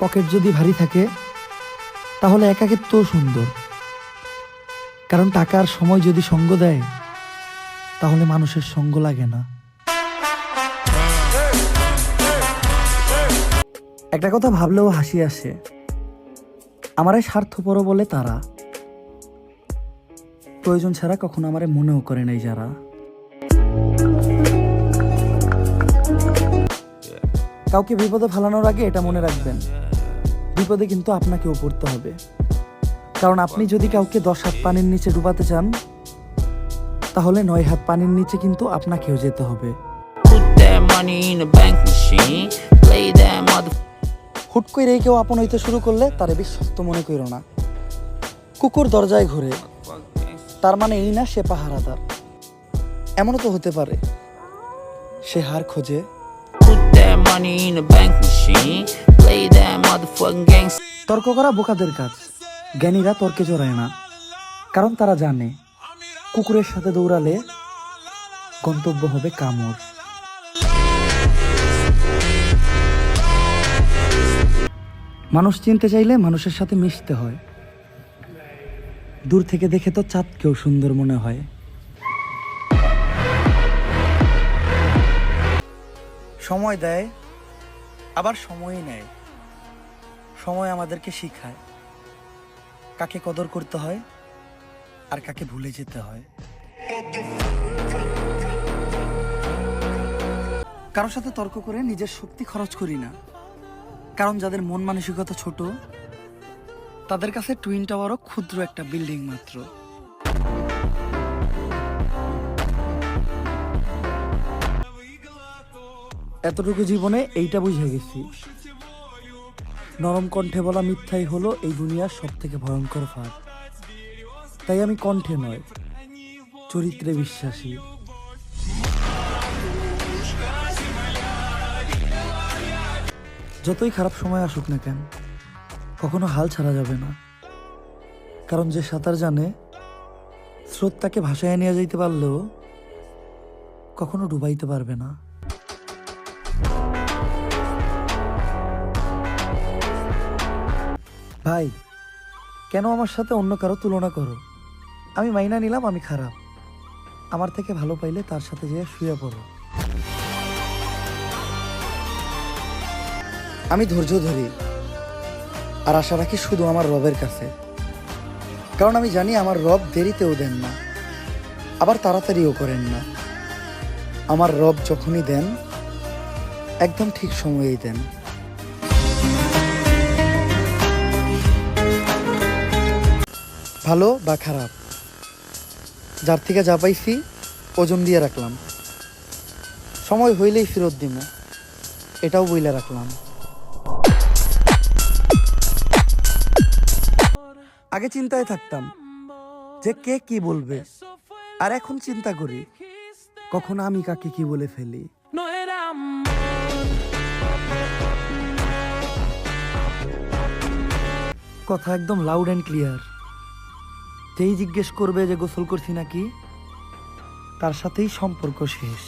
Pocket যদি ভারী থাকে তাহলে একাকিত্ব সুন্দর, কারণ টাকার সময় যদি সঙ্গ দেয় তাহলে মানুষের সঙ্গ লাগে না। একটা কথা ভাবলেও হাসি আসে, আমারে স্বার্থপর বলে তারা, প্রয়োজন ছাড়া কখনো আমারে মনেও করে নাই যারা। কাউকে বিপদে ফেলানোর আগে এটা মনে রাখবেন, বিপদে কিন্তু আপনাকেও পড়তে হবে, কারণ আপনি যদি কাউকে 10 হাত পানির নিচে ডুবাতে চান তাহলে 9 হাত পানির নিচে কিন্তু আপনাকেও যেতে হবে। হুট করে কেউ আপন হইতে শুরু করলে তারে বিশ্বস্ত মনে করো না। কুকুর দরজায় ঘুরে, তার মানে এই না সে পাহারাদার। এমনও তো হতে পারে সে হার খোঁজে। তর্ক করা বোকাদের কাজ, জ্ঞানীরা তর্কে জড়ায় না, কারণ তারা জানে কুকুরের সাথে দৌড়ালে গন্তব্য হবে কামড়। মানুষ চিনতে চাইলে মানুষের সাথে মিশতে হয়। দূর থেকে দেখে তো চাঁদকেও সুন্দর মনে হয়। সময় দেয় আবার সময়ই নেয়। সময় আমাদেরকে শিখায় কাকে কদর করতে হয় আর কাকে ভুলে যেতে হয়। কারোর সাথে তর্ক করে নিজের শক্তি খরচ করি না, কারণ যাদের মন মানসিকতা ছোট তাদের কাছে টুইন টাওয়ারও ক্ষুদ্র একটা বিল্ডিং মাত্র। এতটুকু জীবনে এইটা বুঝে গেছি, নরম কণ্ঠে বলা মিথ্যাই হলো এই দুনিয়ার সব থেকে ভয়ঙ্কর ফাঁদ। তাই আমি কণ্ঠে নয়, চরিত্রে বিশ্বাসী। যতই খারাপ সময় আসুক না কেন, কখনো হাল ছাড়া যাবে না, কারণ যে সাঁতার জানে স্রোত তাকে ভাসায় নিয়ে যাইতে পারলেও কখনো ডুবাইতে পারবে না। ভাই, কেন আমার সাথে অন্য কারো তুলনা করো? আমি মাইনা নিলাম আমি খারাপ, আমার থেকে ভালো পাইলে তার সাথে যেয়ে শুয়ে পড়ো। আমি ধৈর্য ধরি আর আশা রাখি শুধু আমার রবের কাছে, কারণ আমি জানি আমার রব দেরিতেও দেন না, আবার তাড়াতাড়িও করেন না। আমার রব যখনই দেন একদম ঠিক সময়েই দেন। ভালো বা খারাপ, যার থেকে যা পাইছি ওজন দিয়ে রাখলাম, সময় হইলেই ফেরত দিব, এটাও বইলা রাখলাম। আগে চিন্তায় থাকতাম যে কে কি বলবে, আর এখন চিন্তা করি কখন আমি কাকে কি বলে ফেলি। কথা একদম লাউড অ্যান্ড ক্লিয়ার। যেই জিজ্ঞেস করবে যে গোসল করছি নাকি, তার সাথেই সম্পর্ক শেষ।